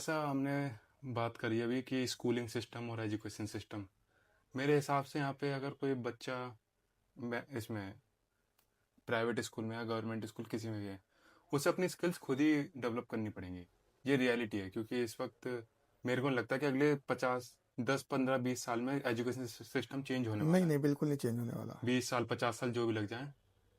जैसा हमने बात करी अभी कि स्कूलिंग सिस्टम और एजुकेशन सिस्टम, मेरे हिसाब से यहाँ पे अगर कोई बच्चा इसमें प्राइवेट स्कूल में या गवर्नमेंट स्कूल किसी में भी है, उसे अपनी स्किल्स खुद ही डेवलप करनी पड़ेंगी। ये रियलिटी है, क्योंकि इस वक्त मेरे को नहीं लगता कि अगले 50 10 15 20 साल में एजुकेशन सिस्टम चेंज होने नहीं वाला है। नहीं, बिल्कुल नहीं चेंज होने वाला। 20 साल 50 साल जो भी लग जाए,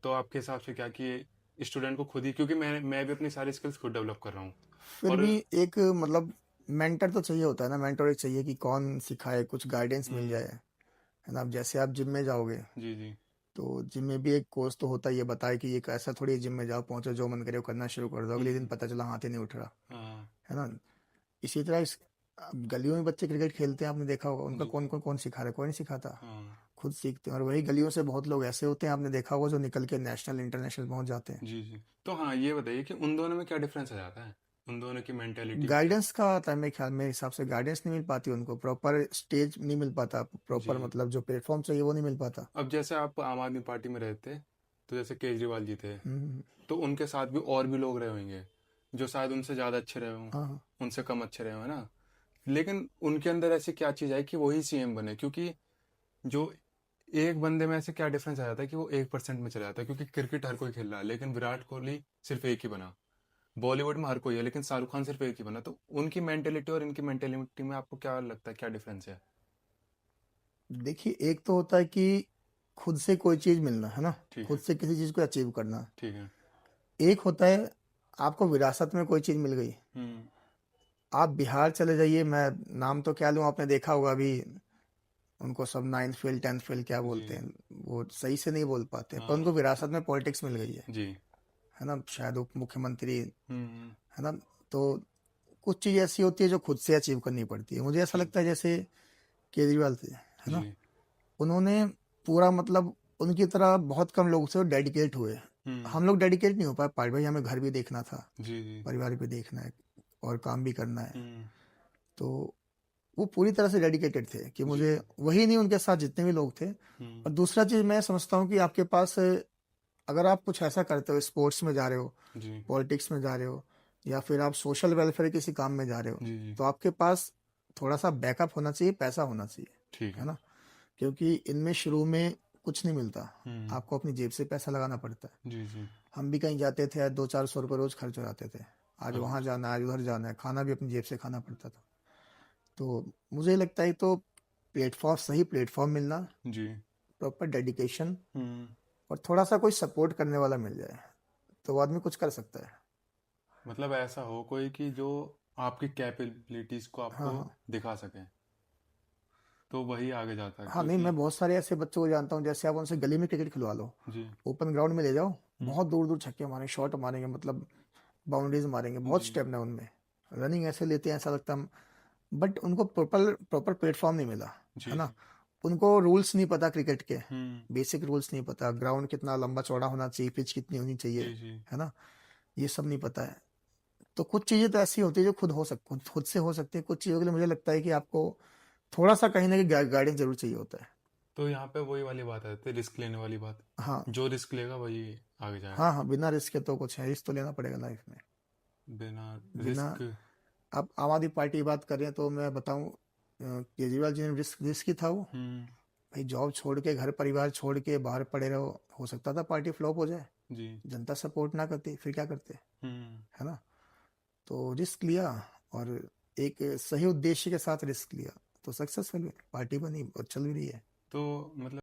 तो आपके हिसाब से क्या कि स्टूडेंट को खुद ही, क्योंकि मैं भी अपनी सारी स्किल्स खुद डेवलप कर रहा हूँ। फिर और भी एक मतलब मेंटर तो चाहिए होता है ना, मेंटर एक चाहिए कि कौन सिखाए, कुछ गाइडेंस मिल जाए, है ना। अब जैसे आप जिम में जाओगे जी जी तो जिम में भी एक कोच तो होता ही है, बताए कि एक ऐसा थोड़ी जिम में जाओ, पहुंचो, जो मन करे वो करना शुरू कर दो, अगले दिन हम्म, पता चला हाथ ही नहीं उठ रहा, हाँ है ना। इसी तरह अब गलियों में बच्चे क्रिकेट खेलते हैं, आपने देखा होगा, उनका जी कौन सिखा रहा है? कोई नहीं सिखाता, हाँ खुद सीखते हैं। और वही गलियों से बहुत लोग ऐसे होते हैं, आपने देखा होगा, जो निकल के नेशनल इंटरनेशनल पहुंच जाते हैं। जी जी। तो हाँ, ये बताइए कि उन दोनों में क्या डिफरेंस आ जाता है, उन दोनों की मेंटेलिटी में क्या। गाइडेंस का आता है, मेरे ख्याल मेरे हिसाब से गाइडेंस नहीं मिल पाती उनको, प्रॉपर स्टेज नहीं मिल पाता, जी। प्रॉपर मतलब जो प्लेटफॉर्म चाहिए वो नहीं मिल पाता। अब जैसे आप आम आदमी पार्टी में रहते, तो जैसे केजरीवाल जी थे, हम्म। तो उनके साथ भी और भी लोग रहे होंगे जो शायद उनसे ज़्यादा अच्छे रहे हों, हाँ हाँ। उनसे कम अच्छे रहे हों, है ना। लेकिन उनके अंदर ऐसी क्या चीज़ है कि वही सीएम बने, क्योंकि जो एक बंदे में ऐसे क्या डिफरेंस आ जाता है कि वो 1% में चला जाता है, क्योंकि क्रिकेट हर कोई खेल रहा है लेकिन विराट कोहली सिर्फ एक ही बना। बॉलीवुड में हर कोई है लेकिन शाहरुख खान सिर्फ एक ही बना। तो उनकी मेंटेलिटी और इनकी मेंटेलिटी में आपको क्या लगता है, क्या डिफरेंस है। देखिए, एक तो होता है कि खुद से कोई चीज़ मिलना, है ना, ठीक खुद है। से किसी चीज़ को अचीव करना। ठीक है। एक होता है आपको विरासत में कोई चीज़ मिल गई। हम्म। आप बिहार चले जाइए, मैं नाम तो क्या लूँ, आपने देखा होगा अभी, उनको सब नाइन्थ फेल टेंथ फेल क्या जी। बोलते हैं, वो सही से नहीं बोल पाते, पर हाँ। उनको विरासत में पॉलिटिक्स मिल गई जी। है ना, शायद उप मुख्यमंत्री, हम्म। है ना। तो कुछ चीज़ ऐसी होती है जो खुद से अचीव करनी पड़ती है। मुझे ऐसा ठीक। लगता है जैसे केजरीवाल थे, है ना, जी। उन्होंने पूरा मतलब उनकी तरह बहुत कम लोग से डेडिकेट हुए। हम्म। हम लोग डेडिकेट नहीं हो पाए, पार्ट भाई हमें घर भी देखना था, जी जी। परिवार भी देखना है, और काम भी करना है। हम्म। तो वो पूरी तरह से डेडिकेटेड थे कि जी। मुझे वही नहीं, उनके साथ जितने भी लोग थे। हम्म। और दूसरा चीज़ मैं समझता हूँ कि आपके पास अगर आप कुछ ऐसा करते हो, स्पोर्ट्स में जा रहे हो, जी पॉलिटिक्स में जा रहे हो, या फिर आप सोशल वेलफेयर किसी काम में जा रहे हो, जी। जी। तो आपके पास थोड़ा सा बैकअप होना चाहिए, पैसा होना चाहिए, ठीक है है। ना। क्योंकि इनमें शुरू में कुछ नहीं मिलता, हम्म। आपको अपनी जेब से पैसा लगाना पड़ता है। जी जी। हम भी कहीं जाते थे, 200-400 रुपये रोज खर्च हो जाते थे, आज अब वहाँ जाना है, आज उधर जाना है, खाना भी अपनी जेब से खाना पड़ता था। तो मुझे लगता है तो प्लेटफॉर्म, सही प्लेटफॉर्म मिलना, जी। प्रॉपर डेडिकेशन, हम्म। और थोड़ा सा कोई सपोर्ट करने वाला मिल जाए, तो वो आदमी कुछ कर सकता है। मतलब ऐसा हो कोई कि जो आपकी कैपेबिलिटीज को हाँ आपको हाँ। दिखा सके, तो वही आगे जाता है, हाँ नहीं, क्योंकि मैं बहुत सारे ऐसे बच्चों को जानता हूँ, जैसे आप उनसे गली में क्रिकेट खिलवा लो, जी। ओपन ग्राउंड में ले जाओ, हम्म। बहुत दूर दूर छक्के मारेंगे, शॉट मारेंगे, मतलब बाउंड्रीज मारेंगे, बहुत जी स्टेमिना उनमें, रनिंग ऐसे लेते हैं, ऐसा लगता है। बट उनको प्रॉपर प्रॉपर प्लेटफॉर्म नहीं मिला, जी है ना। जी। उनको रूल्स नहीं पता क्रिकेट के, हम्म। बेसिक रूल्स नहीं पता, ग्राउंड कितना लंबा चौड़ा होना चाहिए, पिच कितनी होनी चाहिए, जी जी। है ना, ये सब नहीं पता है। तो कुछ चीज़ें तो ऐसी होती है जो खुद से हो सकती है, कुछ चीज़ों के लिए मुझे लगता है कि आपको थोड़ा सा कहीं ना कहीं गाइडेंस जरूर चाहिए होता है। तो यहाँ पे वही वाली बात आती है, रिस्क लेने वाली बात। हाँ जो रिस्क लेगा वही आगे हाँ। जाएगा। हाँ, बिना रिस्क के तो कुछ है, रिस्क तो लेना पड़ेगा लाइफ में। बिना बिना, रिस्क। आप आम आदमी पार्टी की बात कर रहे हैं तो मैं बताऊं, केजरीवाल जी ने रिस्क रिस्क ही था वो। हम्म। भाई जॉब छोड़ के, घर परिवार छोड़ के बाहर पड़े रहो, हो सकता था पार्टी फ्लॉप हो जाए, जी। जनता सपोर्ट ना करती, फिर क्या करते, हम्म। है ना। तो रिस्क लिया, और एक सही उद्देश्य के साथ रिस्क लिया, तो सक्सेसफुल पार्टी बनी और चल भी रही है। तो मतलब